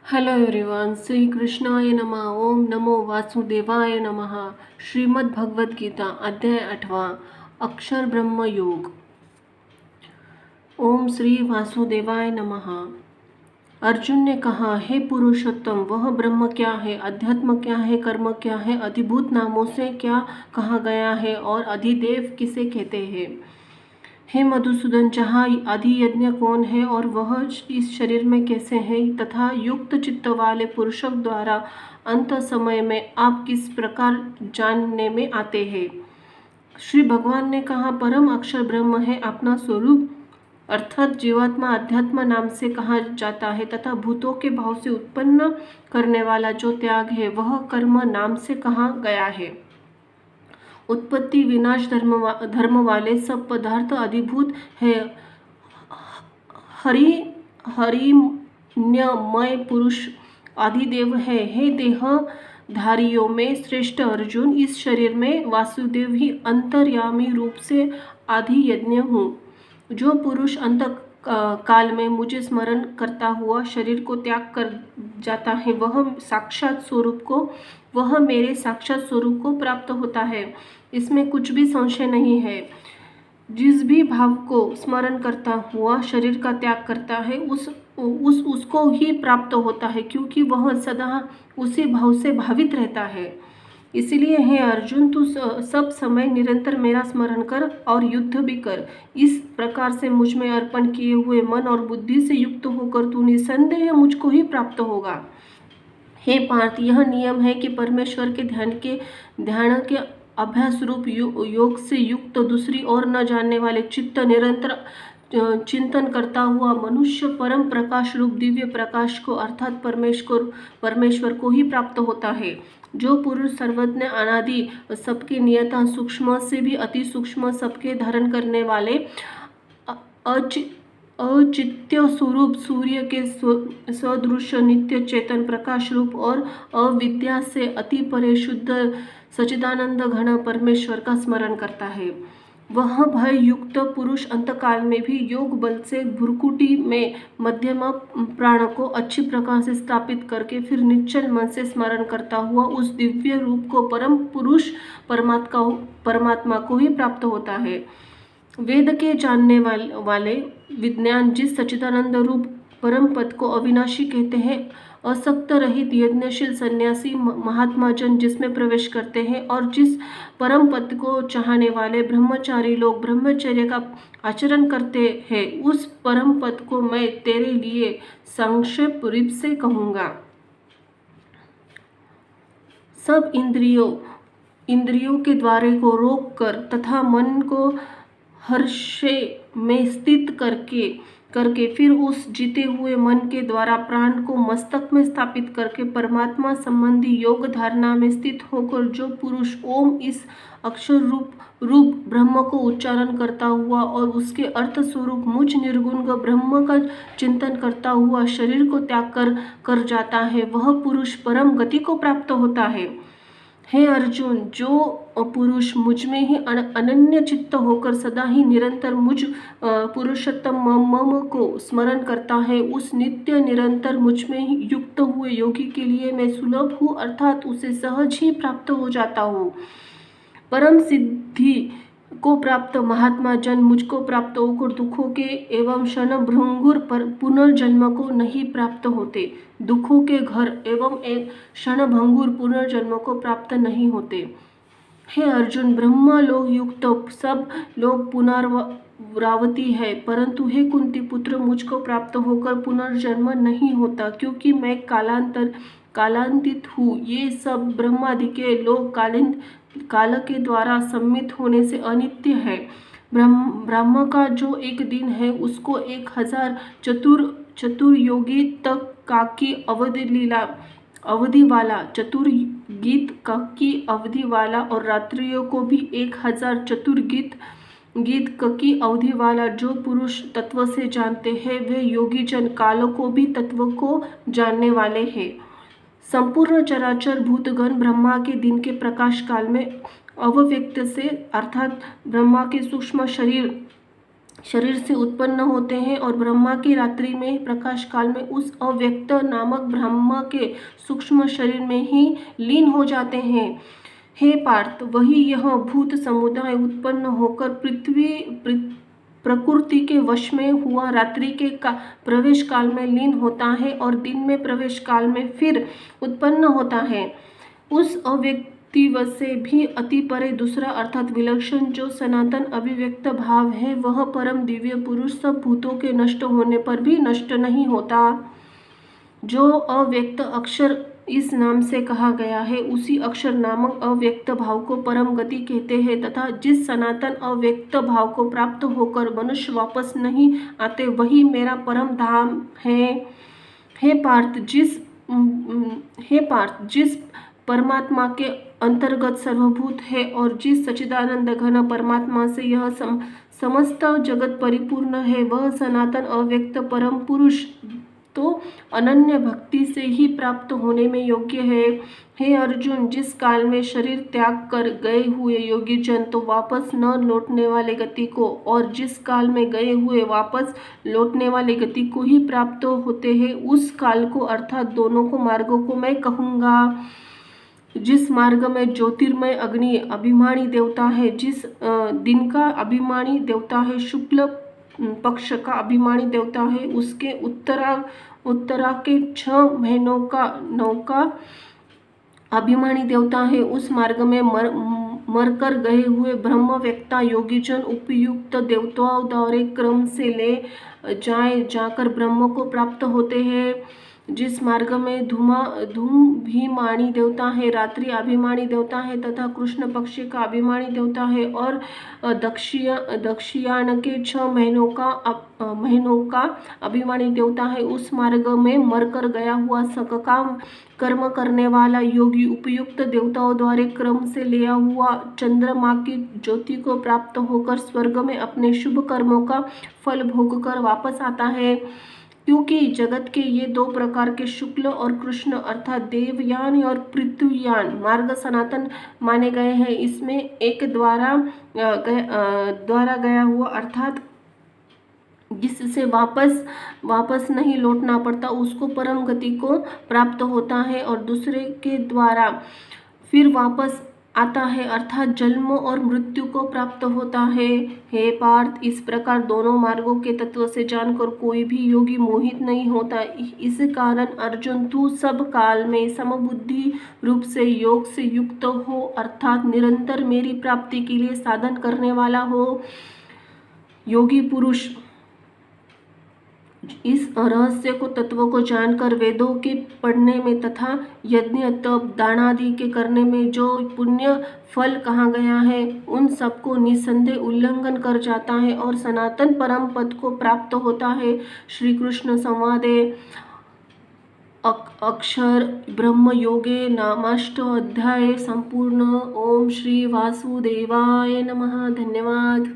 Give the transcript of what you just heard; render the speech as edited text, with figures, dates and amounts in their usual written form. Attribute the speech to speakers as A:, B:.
A: Hello everyone, Shri कृष्णाय नमः। ओम नमो वासुदेवाय नमः। श्रीमद् भगवद गीता अध्याय 8वां, अक्षर ब्रह्म योग। ओम श्री वासुदेवाय नमः। अर्जुन ने कहा, हे पुरुषोत्तम, वह ब्रह्म क्या है, अध्यात्म क्या है, कर्म क्या है, अधिभूत नामों से क्या कहा गया है और अधिदेव किसे कहते हैं। हे मधुसूदन, जहाँ आदि यज्ञ कौन है और वह इस शरीर में कैसे है, तथा युक्त चित्त वाले पुरुषों द्वारा अंत समय में आप किस प्रकार जानने में आते हैं। श्री भगवान ने कहा, परम अक्षर ब्रह्म है अपना स्वरूप, अर्थात जीवात्मा अध्यात्म नाम से कहा जाता है, तथा भूतों के भाव से उत्पन्न करने वाला जो त्याग है वह कर्म नाम से कहा गया है। उत्पत्ति विनाश धर्म वाले सब पदार्थ अधिभूत है। हरिण्यमय पुरुष आदिदेव है। हे देहधारियों में श्रेष्ठ अर्जुन, इस शरीर में वासुदेव ही अंतर्यामी रूप से आदि यज्ञ हूँ। जो पुरुष अंत काल में मुझे स्मरण करता हुआ शरीर को त्याग कर जाता है, वह मेरे साक्षात स्वरूप को प्राप्त होता है। इसमें कुछ भी संशय नहीं है। जिस भी भाव को स्मरण करता हुआ शरीर का त्याग करता है, उसको ही प्राप्त होता है, क्योंकि वह सदा उसी भाव से भावित रहता है। इसलिए हे अर्जुन, तू सब समय निरंतर मेरा स्मरण कर और युद्ध भी कर। इस प्रकार से मुझ में अर्पण किए हुए मन और बुद्धि से युक्त होकर तू निसंदेह मुझको ही प्राप्त होगा। हे पार्थ, यह नियम है कि परमेश्वर के ध्यान के अभ्यास रूप योग से युक्त दूसरी ओर न जानने वाले चित्त निरंतर चिंतन करता हुआ मनुष्य परम प्रकाश रूप दिव्य प्रकाश को अर्थात परमेश्वर को ही प्राप्त होता है। जो पुरुष सर्वज्ञ अनादि सबके नियता सूक्ष्म से भी अति सूक्ष्म सबके धारण करने वाले औचित्य स्वरूप सूर्य के सदृश नित्य चेतन प्रकाश रूप और अविद्या से अति परे शुद्ध सच्चिदानंद घन परमेश्वर का स्मरण करता है, वह भय युक्त पुरुष अंतकाल में भी योग बल से भ्रुकुटी में मध्यम प्राण को अच्छी प्रकार से स्थापित करके फिर निश्चल मन से स्मरण करता हुआ उस दिव्य रूप को परम पुरुष परमात्मा को ही प्राप्त होता है। वेद के जानने वाले विज्ञान जिस सच्चिदानंद रूप परम पद को अविनाशी कहते हैं, असक्त रहित यज्ञशील सन्यासी महात्मा जन जिसमें प्रवेश करते हैं और जिस परम पद को चाहने वाले ब्रह्मचारी लोग ब्रह्मचर्य का आचरण करते हैं, उस परम पद को मैं तेरे लिए संक्षेप रूप से कहूँगा। सब इंद्रियों के द्वारे को रोक कर तथा मन को हर्षे में स्थित करके फिर उस जीते हुए मन के द्वारा प्राण को मस्तक में स्थापित करके परमात्मा संबंधी योग धारणा में स्थित होकर जो पुरुष ओम इस अक्षर रूप ब्रह्म को उच्चारण करता हुआ और उसके अर्थ स्वरूप मुझ निर्गुण ब्रह्म का चिंतन करता हुआ शरीर को त्याग कर जाता है, वह पुरुष परम गति को प्राप्त होता है। हे अर्जुन, जो पुरुष मुझ में ही अनन्य चित्त होकर सदा ही निरंतर मुझ पुरुषोत्तम मम को स्मरण करता है, उस नित्य निरंतर मुझ में ही युक्त हुए योगी के लिए मैं सुलभ हूँ, अर्थात उसे सहज ही प्राप्त हो जाता हूँ। परम सिद्धि को प्राप्त महात्मा जन मुझको प्राप्त होकर दुखों के एवं क्षणभंगुर पुनर्जन्म को नहीं प्राप्त होते, दुखों के घर एवं एक क्षणभंगुर पुनर्जन्म को प्राप्त नहीं होते। हे अर्जुन, ब्रह्म लोक युक्त सब लोग पुनरावृत्ति है, परंतु हे कुंती पुत्र, मुझको प्राप्त होकर पुनर्जन्म नहीं होता, क्योंकि मैं कालांतित हूँ। ये सब ब्रह्मादि के लोग काल के द्वारा सम्मित होने से अनित्य है। ब्रह्म का जो एक दिन है उसको 1000 चतुर्योगी तक का की अवधि वाला और रात्रियों को भी 1000 चतुर्गीत की अवधि वाला जो पुरुष तत्व से जानते हैं, वे योगी जन काल को भी तत्व को जानने वाले हैं। संपूर्ण चराचर भूतगण ब्रह्मा के दिन के प्रकाश काल में अव्यक्त से अर्थात ब्रह्मा के सूक्ष्म शरीर से उत्पन्न होते हैं और ब्रह्मा की रात्रि में प्रकाश काल में उस अव्यक्त नामक ब्रह्म के सूक्ष्म शरीर में ही लीन हो जाते हैं। हे पार्थ, वही यह भूत समुदाय उत्पन्न होकर प्रकृति के वश में हुआ रात्रि के प्रवेश काल में लीन होता है और दिन में प्रवेश काल में फिर उत्पन्न होता है। उस अव्यक्ति से भी अति परे दूसरा अर्थात विलक्षण जो सनातन अभिव्यक्त भाव है, वह परम दिव्य पुरुष सब भूतों के नष्ट होने पर भी नष्ट नहीं होता। जो अव्यक्त अक्षर इस नाम से कहा गया है, उसी अक्षर नामक अव्यक्त भाव को परम गति कहते हैं तथा जिस सनातन अव्यक्त भाव को प्राप्त होकर मनुष्य वापस नहीं आते, वही मेरा परम धाम है। हे पार्थ, जिस परमात्मा के अंतर्गत सर्वभूत है और जिस सच्चिदानंद घन परमात्मा से यह समस्त जगत परिपूर्ण है, वह सनातन अव्यक्त परम पुरुष तो अनन्य भक्ति से ही प्राप्त होने में योग्य है। हे अर्जुन, जिस काल में शरीर त्याग कर गए हुए योगी जन तो वापस न लौटने वाले गति को और जिस काल में गए हुए वापस लौटने वाले गति को ही प्राप्त होते हैं, उस काल को अर्थात दोनों को मार्गों को मैं कहूँगा। जिस मार्ग में ज्योतिर्मय अग्नि अभिमानी देवता है, जिस दिन का अभिमानी देवता है, शुक्ल पक्ष का अभिमानी देवता है, उसके उत्तरा के 6 महीनों का 9 का अभिमानी देवता है, उस मार्ग में मरकर गए हुए ब्रह्मवेत्ता योगीजन उपयुक्त देवताओं द्वारा क्रम से ले जाकर ब्रह्म को प्राप्त होते हैं। जिस मार्ग में धूमाभिमानी देवता है, रात्रि अभिमानी देवता है तथा कृष्ण पक्ष का अभिमानी देवता है और दक्षिणायन के 6 महीनों का अभिमानी देवता है, उस मार्ग में मरकर गया हुआ सकाम कर्म करने वाला योगी उपयुक्त देवताओं द्वारा क्रम से लिया हुआ चंद्रमा की ज्योति को प्राप्त होकर स्वर्ग में अपने शुभ कर्मों का फल भोग कर वापस आता है। क्योंकि जगत के ये 2 प्रकार के शुक्ल और कृष्ण अर्थात देवयान और पृथ्वीयान मार्ग सनातन माने गए हैं, इसमें एक द्वारा गया हुआ अर्थात जिससे वापस नहीं लौटना पड़ता, उसको परम गति को प्राप्त होता है और दूसरे के द्वारा फिर वापस आता है अर्थात जन्म और मृत्यु को प्राप्त होता है। हे पार्थ, इस प्रकार दोनों मार्गों के तत्व से जानकर कोई भी योगी मोहित नहीं होता। इस कारण अर्जुन, तू सब काल में समबुद्धि रूप से योग से युक्त हो अर्थात निरंतर मेरी प्राप्ति के लिए साधन करने वाला हो। योगी पुरुष इस रहस्य को तत्व को जानकर वेदों के पढ़ने में तथा यज्ञ तप दान आदि के करने में जो पुण्य फल कहा गया है, उन सबको निसंदेह उल्लंघन कर जाता है और सनातन परम पद को प्राप्त होता है। श्री कृष्ण संवादे अक्षर ब्रह्म योगे नामाष्ट अध्याय संपूर्ण। ओम श्री वासुदेवाय नमः। धन्यवाद।